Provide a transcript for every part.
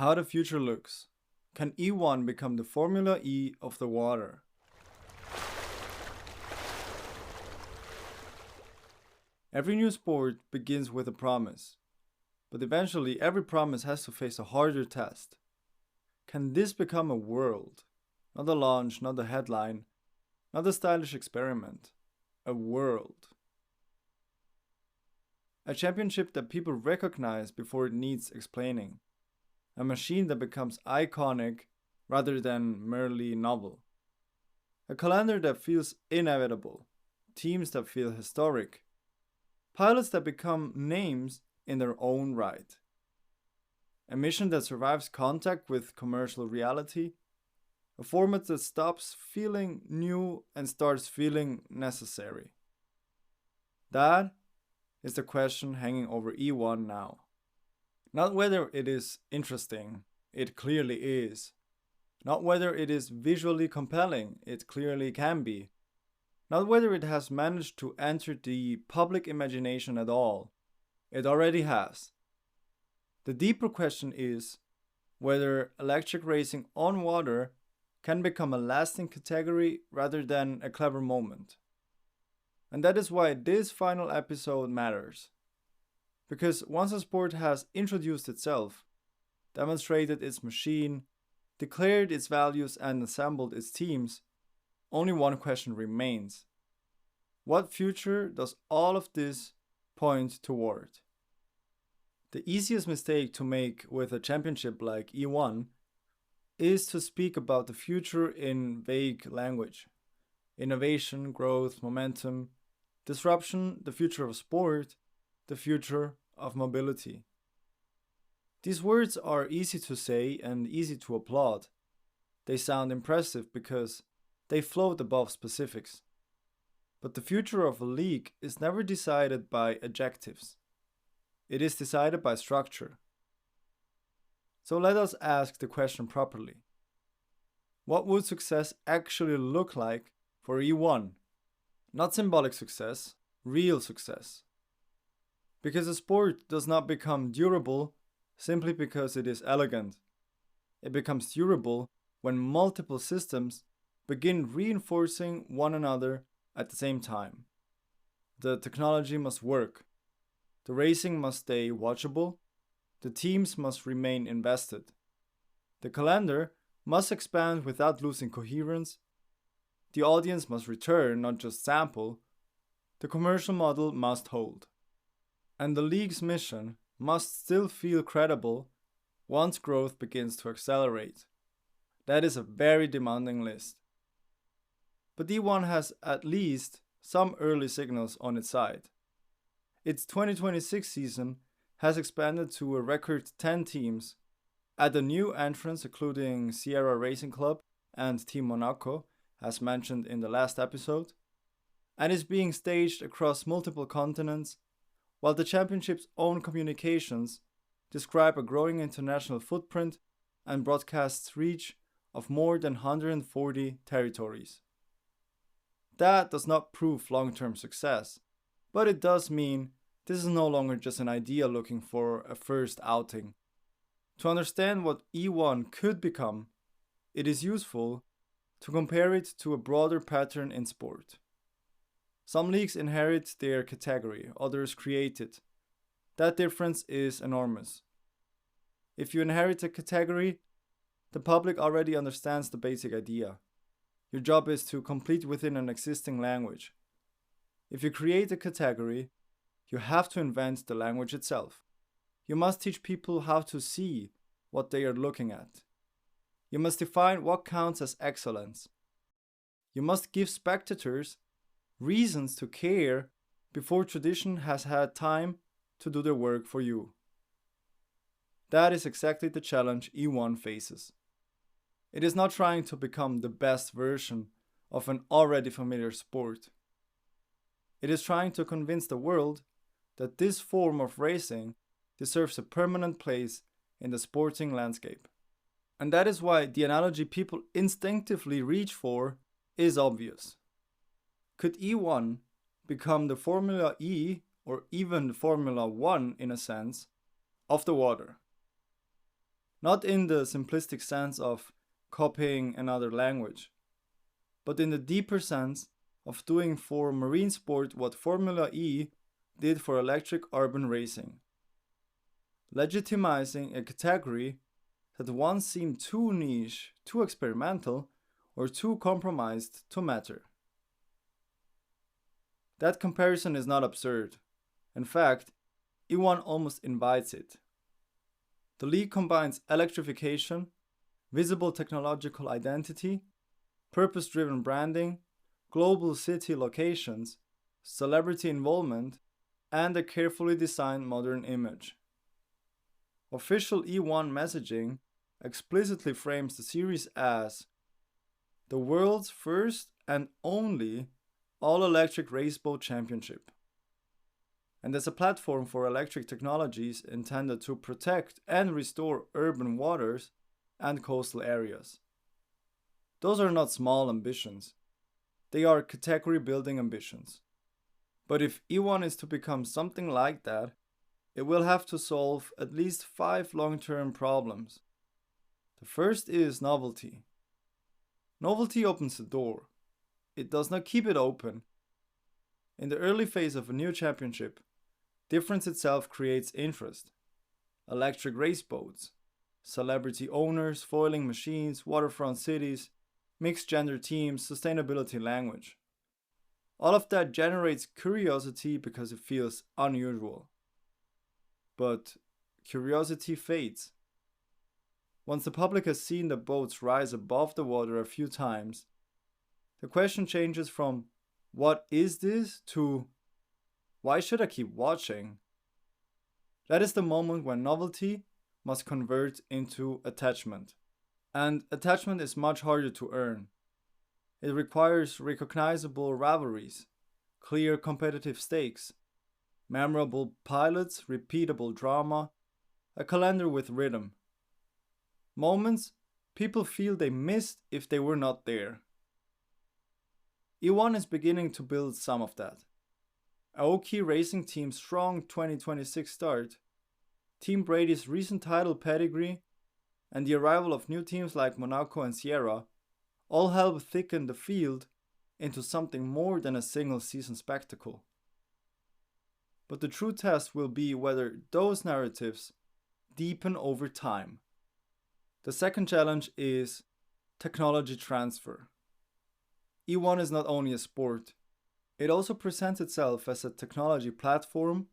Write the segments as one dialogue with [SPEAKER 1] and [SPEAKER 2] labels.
[SPEAKER 1] How the future looks. Can E1 become the Formula E of the water? Every new sport begins with a promise, but eventually every promise has to face a harder test. Can this become a world? Not a launch, not a headline, not a stylish experiment. A world. A championship that people recognize before it needs explaining. A machine that becomes iconic rather than merely novel. A calendar that feels inevitable. Teams that feel historic. Pilots that become names in their own right. A mission that survives contact with commercial reality. A format that stops feeling new and starts feeling necessary. That is the question hanging over E1 now. Not whether it is interesting, it clearly is. Not whether it is visually compelling, it clearly can be. Not whether it has managed to enter the public imagination at all, it already has. The deeper question is whether electric racing on water can become a lasting category rather than a clever moment. And that is why this final episode matters. Because once a sport has introduced itself, demonstrated its machine, declared its values, and assembled its teams, only one question remains. What future does all of this point toward? The easiest mistake to make with a championship like E1 is to speak about the future in vague language. Innovation, growth, momentum, disruption, the future of sport, the future of mobility. These words are easy to say and easy to applaud. They sound impressive because they float above specifics. But the future of a league is never decided by adjectives. It is decided by structure. So let us ask the question properly. What would success actually look like for E1? Not symbolic success, real success. Because a sport does not become durable simply because it is elegant. It becomes durable when multiple systems begin reinforcing one another at the same time. The technology must work. The racing must stay watchable. The teams must remain invested. The calendar must expand without losing coherence. The audience must return, not just sample. The commercial model must hold. And the league's mission must still feel credible once growth begins to accelerate. That is a very demanding list. But E1 has at least some early signals on its side. Its 2026 season has expanded to a record 10 teams, added new entrants including Sierra Racing Club and Team Monaco, as mentioned in the last episode, and is being staged across multiple continents, while the championship's own communications describe a growing international footprint and broadcasts reach of more than 140 territories. That does not prove long-term success, but it does mean this is no longer just an idea looking for a first outing. To understand what E1 could become, it is useful to compare it to a broader pattern in sport. Some leagues inherit their category, others create it. That difference is enormous. If you inherit a category, the public already understands the basic idea. Your job is to complete within an existing language. If you create a category, you have to invent the language itself. You must teach people how to see what they are looking at. You must define what counts as excellence. You must give spectators reasons to care before tradition has had time to do their work for you. That is exactly the challenge E1 faces. It is not trying to become the best version of an already familiar sport. It is trying to convince the world that this form of racing deserves a permanent place in the sporting landscape. And that is why the analogy people instinctively reach for is obvious. Could E1 become the Formula E, or even the Formula 1 in a sense, of the water? not in the simplistic sense of copying another language, but in the deeper sense of doing for marine sport what Formula E did for electric urban racing, legitimizing a category that once seemed too niche, too experimental, or too compromised to matter. That comparison is not absurd. In fact, E1 almost invites it. The league combines electrification, visible technological identity, purpose-driven branding, global city locations, celebrity involvement, and a carefully designed modern image. Official E1 messaging explicitly frames the series as the world's first and only all-electric raceboat championship, and as a platform for electric technologies intended to protect and restore urban waters and coastal areas. Those are not small ambitions. They are category-building ambitions. But if E1 is to become something like that, it will have to solve at least 5 long-term problems. The first is novelty. Novelty opens the door. It does not keep it open. In the early phase of a new championship, difference itself creates interest. Electric raceboats, celebrity owners, foiling machines, waterfront cities, mixed gender teams, sustainability language. All of that generates curiosity because it feels unusual. But curiosity fades. Once the public has seen the boats rise above the water a few times, the question changes from "what is this?" to "why should I keep watching?" That is the moment when novelty must convert into attachment. And attachment is much harder to earn. It requires recognizable rivalries, clear competitive stakes, memorable pilots, repeatable drama, a calendar with rhythm. Moments people feel they missed if they were not there. E1 is beginning to build some of that. Aoki Racing Team's strong 2026 start, Team Brady's recent title pedigree, and the arrival of new teams like Monaco and Sierra all help thicken the field into something more than a single season spectacle. But the true test will be whether those narratives deepen over time. The second challenge is technology transfer. E1 is not only a sport, it also presents itself as a technology platform,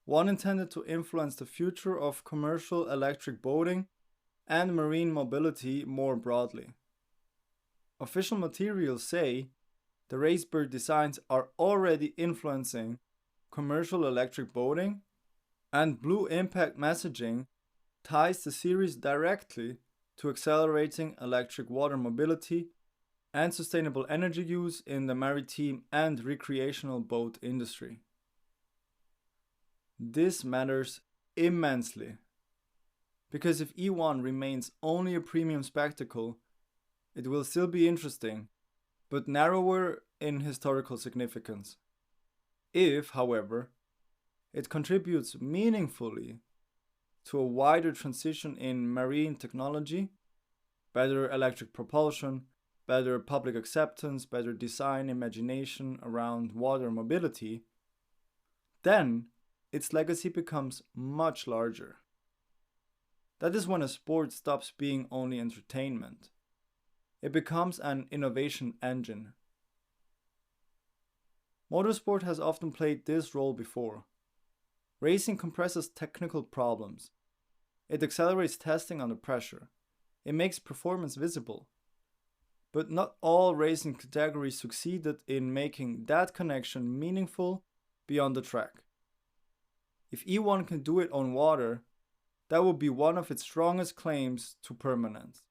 [SPEAKER 1] one intended to influence the future of commercial electric boating and marine mobility more broadly. Official materials say the Racebird designs are already influencing commercial electric boating, and Blue Impact messaging ties the series directly to accelerating electric water mobility and sustainable energy use in the maritime and recreational boat industry. This matters immensely, because if E1 remains only a premium spectacle, it will still be interesting, but narrower in historical significance. If, however, it contributes meaningfully to a wider transition in marine technology, better electric propulsion, better public acceptance, better design imagination around water mobility, then its legacy becomes much larger. That is when a sport stops being only entertainment. It becomes an innovation engine. Motorsport has often played this role before. Racing compresses technical problems. It accelerates testing under pressure. It makes performance visible. But not all racing categories succeeded in making that connection meaningful beyond the track. If E1 can do it on water, that would be one of its strongest claims to permanence.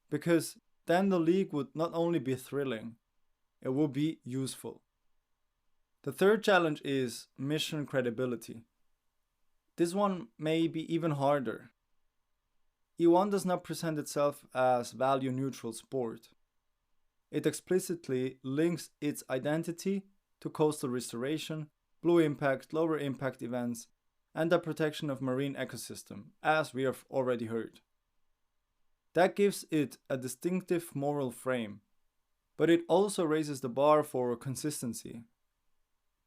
[SPEAKER 1] Because then the league would not only be thrilling, it would be useful. The third challenge is mission credibility. This one may be even harder. E1 does not present itself as value-neutral sport. It explicitly links its identity to coastal restoration, blue impact, lower impact events, and the protection of marine ecosystem, as we have already heard. That gives it a distinctive moral frame, but it also raises the bar for consistency.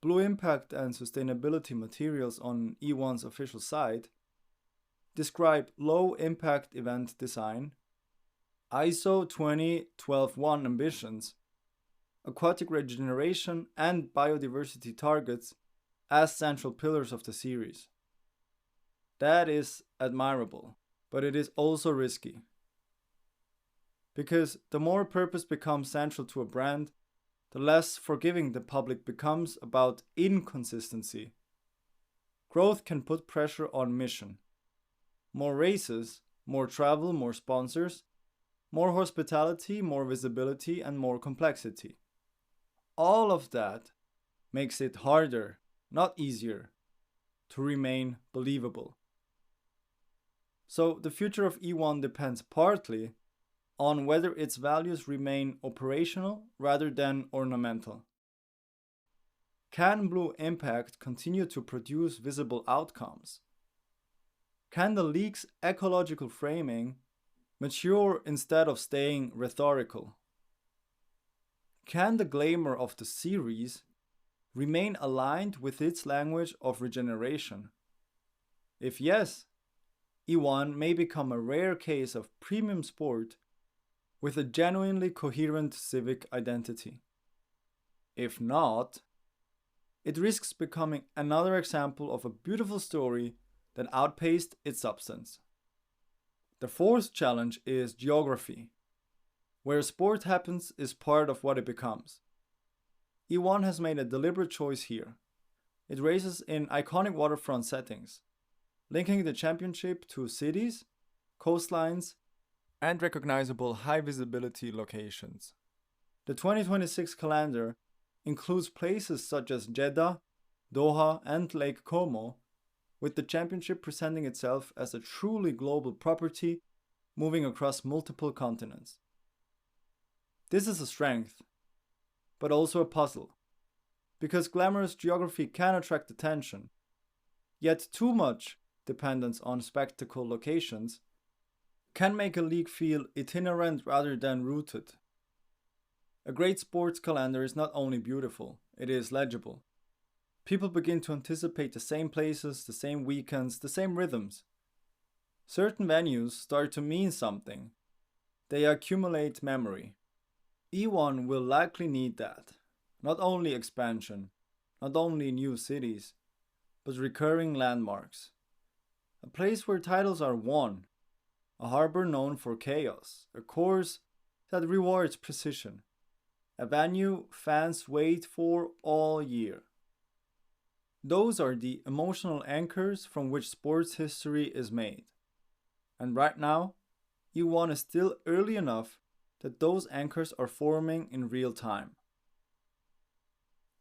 [SPEAKER 1] Blue Impact and Sustainability materials on E1's official site describe low impact event design, ISO 20121 ambitions, aquatic regeneration, and biodiversity targets as central pillars of the series. That is admirable, but it is also risky. Because the more purpose becomes central to a brand, the less forgiving the public becomes about inconsistency. Growth can put pressure on mission. More races, more travel, more sponsors, more hospitality, more visibility, and more complexity. All of that makes it harder, not easier, to remain believable. So the future of E1 depends partly on whether its values remain operational rather than ornamental. Can Blue Impact continue to produce visible outcomes? Can the league's ecological framing mature instead of staying rhetorical? Can the glamour of the series remain aligned with its language of regeneration? If yes, E1 may become a rare case of premium sport with a genuinely coherent civic identity. If not, it risks becoming another example of a beautiful story that outpaced its substance. The fourth challenge is geography. Where sport happens is part of what it becomes. E1 has made a deliberate choice here. It races in iconic waterfront settings, linking the championship to cities, coastlines, and recognizable high-visibility locations. The 2026 calendar includes places such as Jeddah, Doha, and Lake Como, with the championship presenting itself as a truly global property moving across multiple continents. This is a strength, but also a puzzle, because glamorous geography can attract attention, yet too much dependence on spectacle locations can make a league feel itinerant rather than rooted. A great sports calendar is not only beautiful, it is legible. People begin to anticipate the same places, the same weekends, the same rhythms. Certain venues start to mean something. They accumulate memory. E1 will likely need that. Not only expansion, not only new cities, but recurring landmarks. A place where titles are won, a harbor known for chaos, a course that rewards precision, a venue fans wait for all year. Those are the emotional anchors from which sports history is made. And right now, E1 is still early enough that those anchors are forming in real time.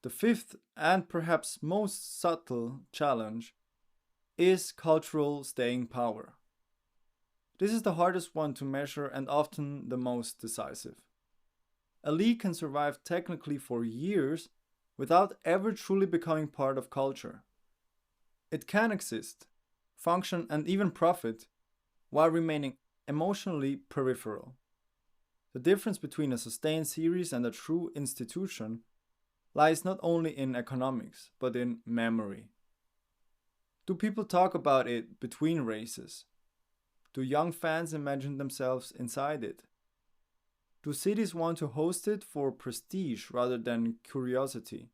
[SPEAKER 1] The fifth and perhaps most subtle challenge is cultural staying power. This is the hardest one to measure and often the most decisive. A league can survive technically for years without ever truly becoming part of culture. It can exist, function, and even profit while remaining emotionally peripheral. The difference between a sustained series and a true institution lies not only in economics, but in memory. Do people talk about it between races? Do young fans imagine themselves inside it? Do cities want to host it for prestige rather than curiosity?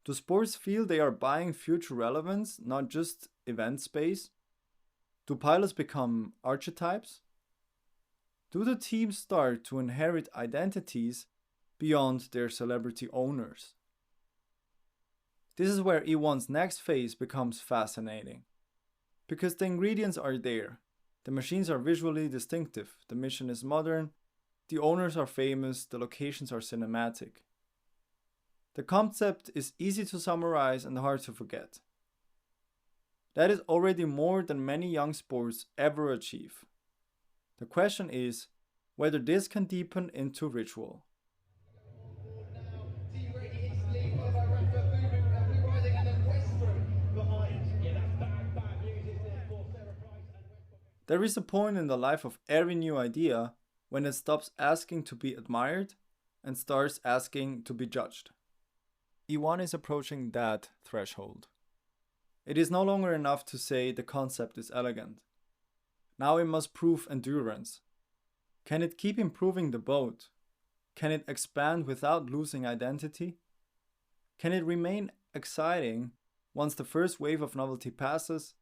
[SPEAKER 1] Do sports feel they are buying future relevance, not just event space? Do pilots become archetypes? Do the teams start to inherit identities beyond their celebrity owners? This is where E1's next phase becomes fascinating. Because the ingredients are there. The machines are visually distinctive, the mission is modern, the owners are famous, the locations are cinematic. The concept is easy to summarize and hard to forget. That is already more than many young sports ever achieve. The question is whether this can deepen into ritual. There is a point in the life of every new idea when it stops asking to be admired and starts asking to be judged. E1 is approaching that threshold. It is no longer enough to say the concept is elegant. Now it must prove endurance. Can it keep improving the boat? Can it expand without losing identity? Can it remain exciting once the first wave of novelty passes?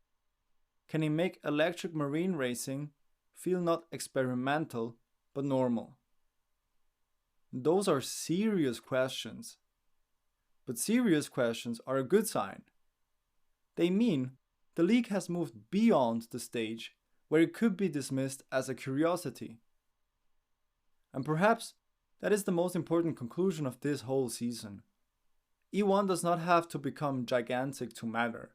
[SPEAKER 1] Can it make electric marine racing feel not experimental but normal? Those are serious questions. But serious questions are a good sign. They mean the league has moved beyond the stage where it could be dismissed as a curiosity. And perhaps that is the most important conclusion of this whole season. E1 does not have to become gigantic to matter.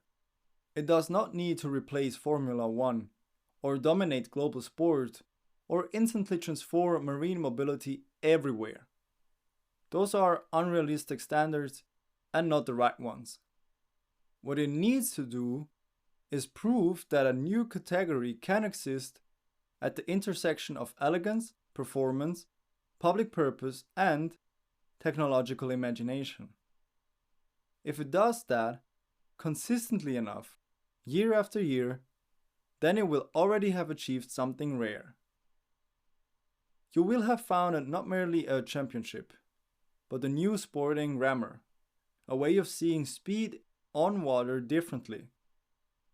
[SPEAKER 1] It does not need to replace Formula 1 or dominate global sport or instantly transform marine mobility everywhere. Those are unrealistic standards and not the right ones. What it needs to do is prove that a new category can exist at the intersection of elegance, performance, public purpose, and technological imagination. If it does that consistently enough, year after year, then it will already have achieved something rare. You will have founded not merely a championship, but a new sporting grammar, a way of seeing speed on water differently,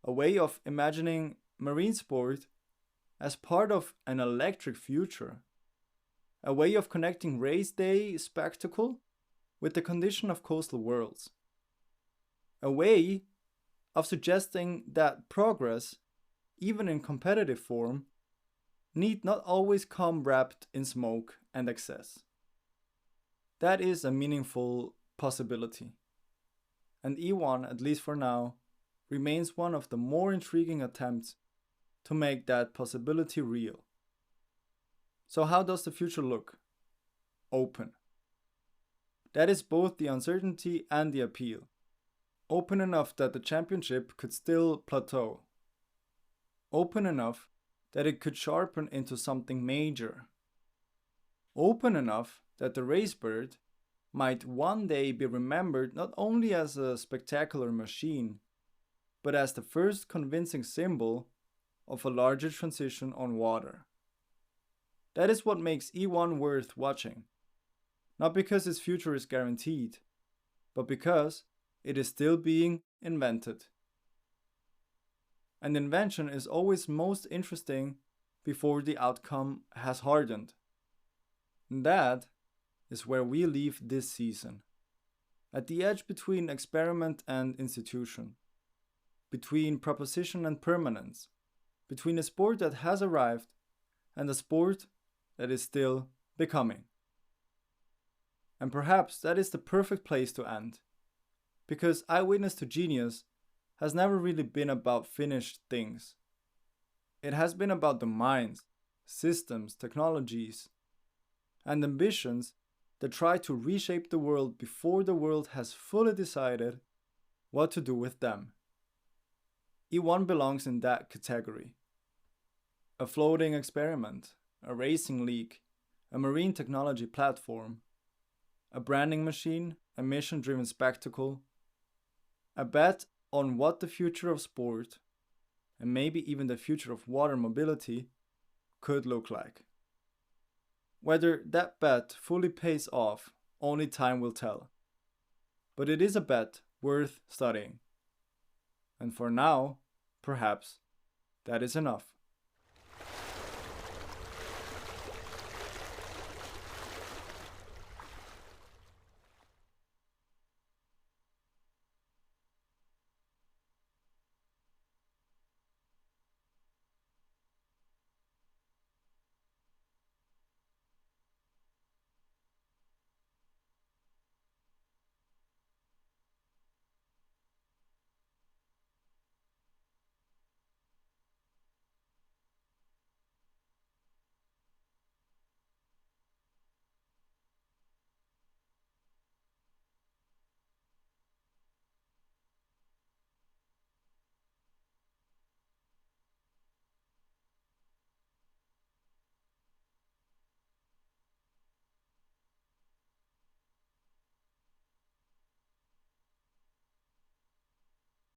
[SPEAKER 1] a way of imagining marine sport as part of an electric future, a way of connecting race day spectacle with the condition of coastal worlds, a way of suggesting that progress, even in competitive form, need not always come wrapped in smoke and excess. That is a meaningful possibility. And E1, at least for now, remains one of the more intriguing attempts to make that possibility real. So how does the future look? Open. That is both the uncertainty and the appeal. Open enough that the championship could still plateau. Open enough that it could sharpen into something major. Open enough that the Racebird might one day be remembered not only as a spectacular machine, but as the first convincing symbol of a larger transition on water. That is what makes E1 worth watching. Not because its future is guaranteed, but because it is still being invented. And invention is always most interesting before the outcome has hardened. And that is where we leave this season. At the edge between experiment and institution. Between proposition and permanence. Between a sport that has arrived and a sport that is still becoming. And perhaps that is the perfect place to end. Because Eyewitness to Genius has never really been about finished things. It has been about the minds, systems, technologies, and ambitions that try to reshape the world before the world has fully decided what to do with them. E1 belongs in that category. A floating experiment, a racing league, a marine technology platform, a branding machine, a mission-driven spectacle, a bet on what the future of sport, and maybe even the future of water mobility, could look like. Whether that bet fully pays off, only time will tell. But it is a bet worth studying. And for now, perhaps, that is enough.